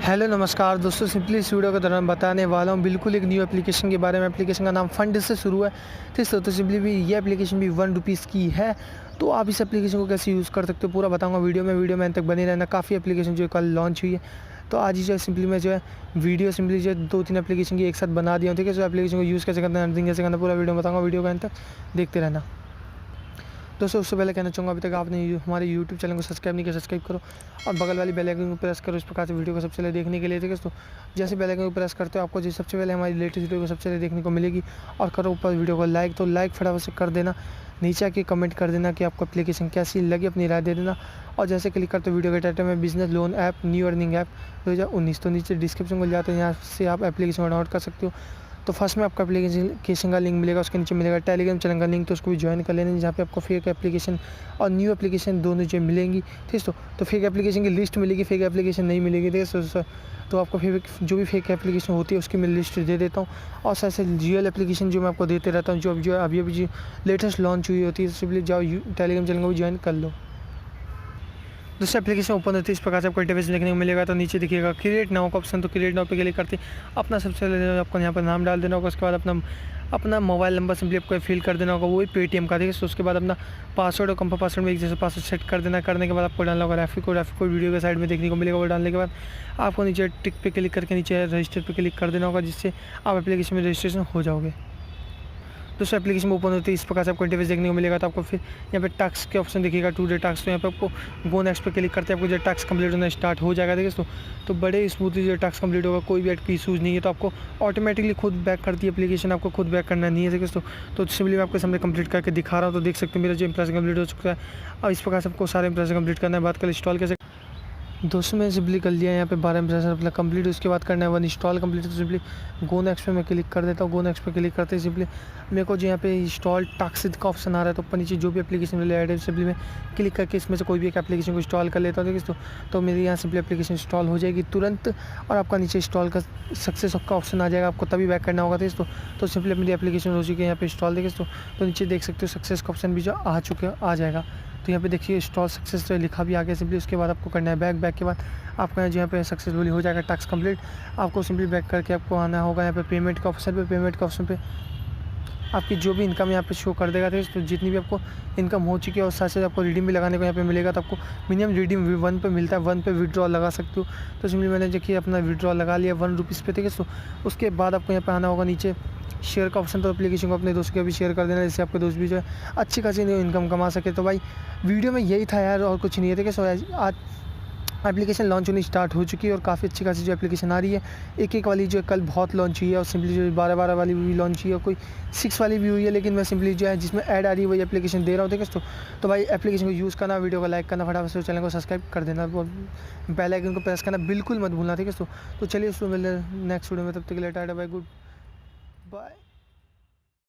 Hello नमस्कार दोस्तों, simply इस वीडियो के दौरान बताने वाला हूँ बिल्कुल एक न्यू एप्लीकेशन के बारे में। एप्लीकेशन का नाम फंड से शुरू है। ठीक है, तो सिंपली भी ये एप्लीकेशन भी ₹1 की है। तो आप इस एप्लीकेशन को कैसे यूज़ कर सकते हो पूरा बताऊंगा वीडियो में अंत तक बने रहना। काफ़ी एप्लीकेशन जो है कल लॉन्च हुई है, तो आज ही जो है सिंपली मैं जो है वीडियो सिंपली जो है 2-3 एप्लीकेशन की एक साथ बना दिया हूँ। ठीक है, तो एप्लीकेशन को यूज़ कैसे करना है, अर्निंग कैसे करना, पूरा वीडियो में बताऊँगा। वीडियो का अंत तक देखते रहना। दोस्तों उससे पहले कहना चाहूँगा, अभी तक आपने हमारे यूट्यूब चैनल को सब्सक्राइब नहीं किया, सब्सक्राइब करो और बगल वाली बेल आइकन को प्रेस करो इस प्रकार से वीडियो को सबसे पहले देखने के लिए। ठीक है, तो जैसे बेल आइकन को प्रेस करते हो आपको जो सबसे पहले हमारी लेटेस्ट वीडियो को सबसे पहले देखने को मिलेगी। और करो ऊपर वीडियो को लाइक, तो लाइक फटाफट से कर देना। नीचे आके कमेंट कर देना कि आपको एप्लीकेशन कैसी लगी, अपनी राय दे देना। और जैसे क्लिक करते वीडियो के टाइटल में business loan app new earning app 2019, तो नीचे डिस्क्रिप्शन को जाते हैं, यहाँ से आप एप्लीकेशन को डाउनलोड कर सकते हो। तो फर्स्ट में आपका एप्लीकेशन का लिंक मिलेगा, उसके नीचे मिलेगा टेलीग्राम चैनल का लिंक, तो उसको भी ज्वाइन कर लेना, जहाँ पे आपको फेक एप्लीकेशन और न्यू एप्लीकेशन दोनों जो मिलेंगी। ठीक है, तो फेक एप्लीकेशन की लिस्ट मिलेगी, फेक एप्लीकेशन नहीं मिलेगी। ठीक है, तो आपको फेक जो भी फेक एप्लीकेशन होती है उसकी मैं लिस्ट दे देता हूँ। और साथ से रियल एप्लीकेशन जो मैं आपको देते रहता हूँ, जो अभी लेटेस्ट लॉन्च हुई होती है, सिंपली जाओ टेलीग्राम चैनल को भी ज्वाइन कर लो। दूसरा एप्लीकेशन ओपन होती है, इस प्रकार से आपको इंटरफेस देखने को मिलेगा। तो नीचे दिखेगा क्रिएट नाउ का ऑप्शन, तो क्रिएट नाउ पे क्लिक करते अपना सबसे पहले आपको यहाँ पर नाम डाल देना होगा। उसके बाद अपना मोबाइल नंबर सिंपली आपको फिल कर देना होगा, वही पेटीएम का। ठीक है, तो उसके बाद अपना पासवर्ड और कंफर्म पासवर्ड में एक जैसे पासवर्ड सेट कर देना। करने के बाद आपको डालना होगा रेफर कोड वीडियो के साइड में देखने को मिलेगा। वो डालने के बाद आपको नीचे टिक पे क्लिक करके नीचे रजिस्टर पे क्लिक कर देना होगा, जिससे आप एप्लीकेशन में रजिस्ट्रेशन हो जाओगे। दोस्तों एप्लीकेशन ओपन होती है, इस प्रकार से आपको इंटरफेस देखने को मिलेगा। तो आपको फिर यहाँ पे टास्क के ऑप्शन दिखेगा, 2 डे टास्क। तो यहाँ पे आपको गो नेक्स्ट पे क्लिक करते हैं, आपको जो टास्क कंप्लीट होना स्टार्ट हो जाएगा। देखिए तो बड़े स्मूथली जो टास्क कंप्लीट होगा, कोई भी आपकी इशूज़ नहीं है। तो आपको ऑटोमेटिकली खुद बैक करती है एप्लीकेशन, आपको खुद बैक करना नहीं है। देखिए तो सिंपली मैं आपके सामने कंप्लीट करके दिखा रहा हूँ। तो देख सकते हैं मेरा जो इंप्रेशन कंप्लीट हो चुका है। और इस प्रकार से आपको सारे इंप्रेशन कंप्लीट करना है। बात कर इंस्टॉल कैसे, दोस्तों मैंने सिंपली कर लिया है यहाँ पे 12 इंप्रेशन अपना कंप्लीट। उसके बाद करना है 1 इंस्टॉल कंप्लीट। तो सिंपली गो नेक्स्ट पे मैं क्लिक कर देता हूँ। गो नेक्स्ट पे क्लिक करते ही सिंपली मेरे को जो यहाँ पे इंस्टॉल टास्क का ऑप्शन आ रहा है, तो ऊपर नीचे जो भी एप्लीकेशन वाले ऐड है सिंपली मैं क्लिक करके इसमें से कोई भी एक एप्लीकेशन को इंस्टॉल कर लेता हूँ। देखिए तो मेरी यहाँ सिंपली एप्लीकेशन इंस्टॉल हो जाएगी तुरंत, और आपका नीचे इंस्टॉल का सक्सेस का ऑप्शन आ जाएगा। आपको तभी बैक करना होगा। तो सिंपली मेरी एप्लीकेशन हो चुकी है यहाँ पे इंस्टॉल। देखिए तो नीचे देख सकते हो सक्सेस का ऑप्शन भी जो आ जाएगा। तो यहाँ पे देखिए इंस्टॉल सक्सेस तो लिखा भी आ गया। सिंपली उसके बाद आपको करना है बैक के बाद आपका जो यहाँ पे सक्सेसफुली हो जाएगा टास्क कंप्लीट। आपको सिंपली बैक करके आपको आना होगा यहाँ पे पेमेंट का ऑप्शन पे आपकी जो भी इनकम यहाँ पे शो कर देगा। तो जितनी भी आपको इनकम हो चुकी है, और साथ साथ आपको रिडीम भी लगाने को यहाँ पे मिलेगा। तो आपको मिनिमम रिडीम 1 पे मिलता है, 1 पे विड्रॉल लगा सकते हो। तो सिंपली मैंने देखिए अपना विड्रॉल लगा लिया ₹1 पे। ठीक है, तो उसके बाद आपको यहाँ पे आना होगा नीचे शेयर का ऑप्शन। तो एप्लीकेशन को अपने दोस्तों के भी शेयर कर देना, जिससे आपके दोस्त भी जो है अच्छी खासी इनकम कमा सके। तो भाई वीडियो में यही था यार, और कुछ नहीं है। ठीक है, सो आज एप्लीकेशन लॉन्च होनी स्टार्ट हो चुकी है, और काफ़ी अच्छी खासी जो एप्लीकेशन आ रही है। एक वाली जो कल बहुत लॉन्च हुई है, और सिंपली जो 12 वाली भी लॉन्च हुई है, और कोई 6 वाली भी हुई है। लेकिन मैं सिंपली जो है जिसमें ऐड आ रही है वही एप्लीकेशन दे रहा हूँ। ठीक है, तो भाई एप्लीकेशन को यूज़ करना, वीडियो को लाइक करना, फटाफट से चैनल को सब्सक्राइब कर देना, और बेल आइकन को प्रेस करना बिल्कुल मत भूलना। ठीक है, तो चलिए उसको मिलते हैं नेक्स्ट वीडियो में। तब तक के लिए टाटा बाय, गुड बाय।